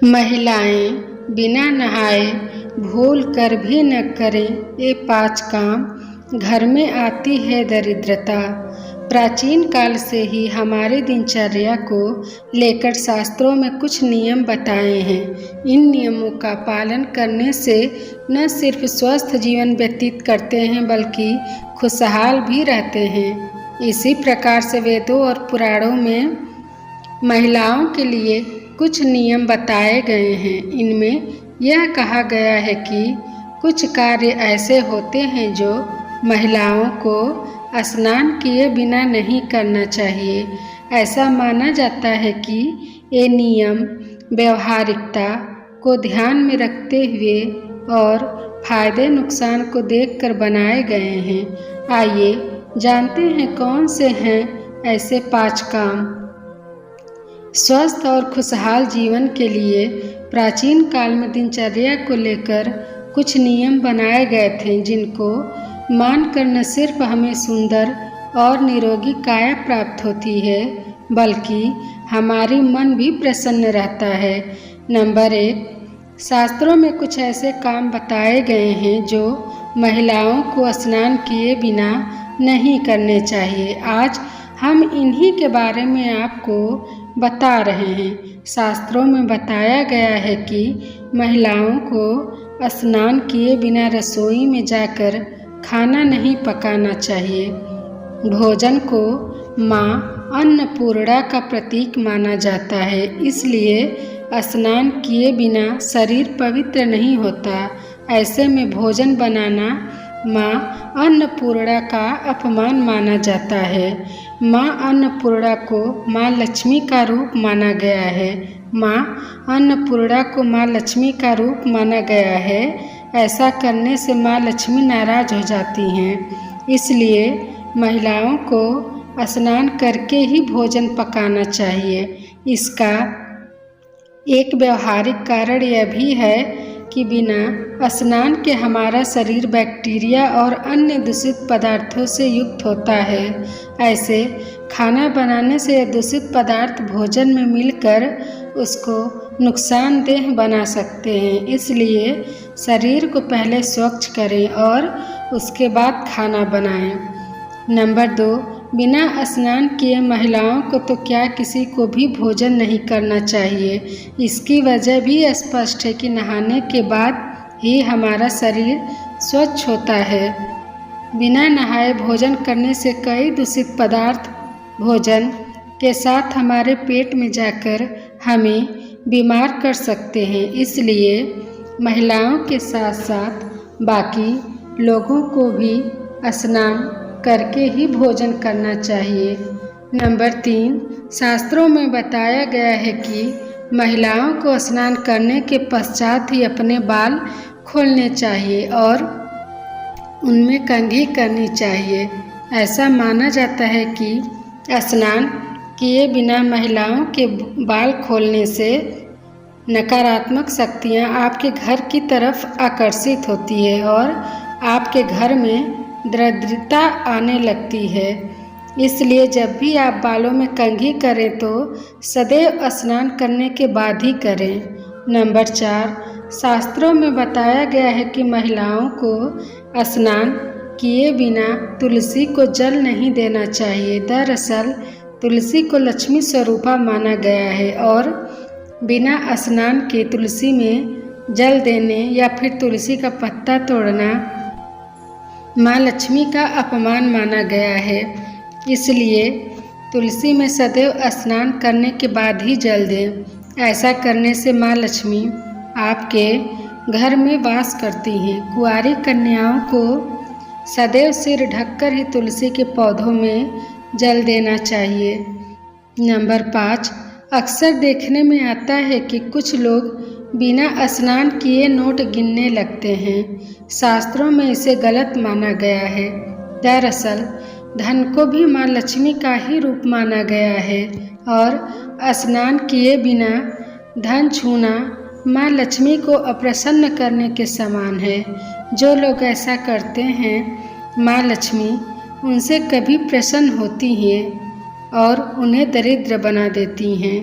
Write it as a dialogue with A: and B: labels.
A: महिलाएं बिना नहाए भूल कर भी न करें ये 5 काम, घर में आती है दरिद्रता। प्राचीन काल से ही हमारी दिनचर्या को लेकर शास्त्रों में कुछ नियम बताए हैं। इन नियमों का पालन करने से न सिर्फ स्वस्थ जीवन व्यतीत करते हैं बल्कि खुशहाल भी रहते हैं। इसी प्रकार से वेदों और पुराणों में महिलाओं के लिए कुछ नियम बताए गए हैं। इनमें यह कहा गया है कि कुछ कार्य ऐसे होते हैं जो महिलाओं को स्नान किए बिना नहीं करना चाहिए। ऐसा माना जाता है कि ये नियम व्यवहारिकता को ध्यान में रखते हुए और फायदे नुकसान को देखकर बनाए गए हैं। आइए जानते हैं कौन से हैं ऐसे 5 काम। स्वस्थ और खुशहाल जीवन के लिए प्राचीन काल में दिनचर्या को लेकर कुछ नियम बनाए गए थे, जिनको मानकर न सिर्फ हमें सुंदर और निरोगी काया प्राप्त होती है बल्कि हमारी मन भी प्रसन्न रहता है। नंबर 1, शास्त्रों में कुछ ऐसे काम बताए गए हैं जो महिलाओं को स्नान किए बिना नहीं करने चाहिए। आज हम इन्हीं के बारे में आपको बता रहे हैं। शास्त्रों में बताया गया है कि महिलाओं को स्नान किए बिना रसोई में जाकर खाना नहीं पकाना चाहिए। भोजन को माँ अन्नपूर्णा का प्रतीक माना जाता है, इसलिए स्नान किए बिना शरीर पवित्र नहीं होता। ऐसे में भोजन बनाना माँ अन्नपूर्णा का अपमान माना जाता है। माँ अन्नपूर्णा को माँ लक्ष्मी का रूप माना गया है। माँ अन्नपूर्णा को माँ लक्ष्मी का रूप माना गया है। ऐसा करने से माँ लक्ष्मी नाराज हो जाती हैं, इसलिए महिलाओं को स्नान करके ही भोजन पकाना चाहिए। इसका एक व्यवहारिक कारण यह भी है कि बिना स्नान के हमारा शरीर बैक्टीरिया और अन्य दूषित पदार्थों से युक्त होता है। ऐसे खाना बनाने से यह दूषित पदार्थ भोजन में मिलकर उसको नुकसानदेह बना सकते हैं, इसलिए शरीर को पहले स्वच्छ करें और उसके बाद खाना बनाएं। नंबर 2, बिना स्नान किए महिलाओं को तो क्या किसी को भी भोजन नहीं करना चाहिए। इसकी वजह भी स्पष्ट है कि नहाने के बाद ही हमारा शरीर स्वच्छ होता है। बिना नहाए भोजन करने से कई दूषित पदार्थ भोजन के साथ हमारे पेट में जाकर हमें बीमार कर सकते हैं, इसलिए महिलाओं के साथ साथ बाकी लोगों को भी स्नान करके ही भोजन करना चाहिए। नंबर 3, शास्त्रों में बताया गया है कि महिलाओं को स्नान करने के पश्चात ही अपने बाल खोलने चाहिए और उनमें कंघी करनी चाहिए। ऐसा माना जाता है कि स्नान किए बिना महिलाओं के बाल खोलने से नकारात्मक शक्तियाँ आपके घर की तरफ आकर्षित होती है और आपके घर में दरिद्रता आने लगती है। इसलिए जब भी आप बालों में कंघी करें तो सदैव स्नान करने के बाद ही करें। नंबर 4, शास्त्रों में बताया गया है कि महिलाओं को स्नान किए बिना तुलसी को जल नहीं देना चाहिए। दरअसल तुलसी को लक्ष्मी स्वरूपा माना गया है और बिना स्नान के तुलसी में जल देने या फिर तुलसी का पत्ता तोड़ना माँ लक्ष्मी का अपमान माना गया है, इसलिए तुलसी में सदैव स्नान करने के बाद ही जल दें। ऐसा करने से माँ लक्ष्मी आपके घर में वास करती हैं। कुंवारी कन्याओं को सदैव सिर ढककर ही तुलसी के पौधों में जल देना चाहिए। नंबर 5, अक्सर देखने में आता है कि कुछ लोग बिना स्नान किए नोट गिनने लगते हैं। शास्त्रों में इसे गलत माना गया है। दरअसल धन को भी माँ लक्ष्मी का ही रूप माना गया है और स्नान किए बिना धन छूना माँ लक्ष्मी को अप्रसन्न करने के समान है। जो लोग ऐसा करते हैं माँ लक्ष्मी उनसे कभी प्रसन्न होती हैं और उन्हें दरिद्र बना देती हैं।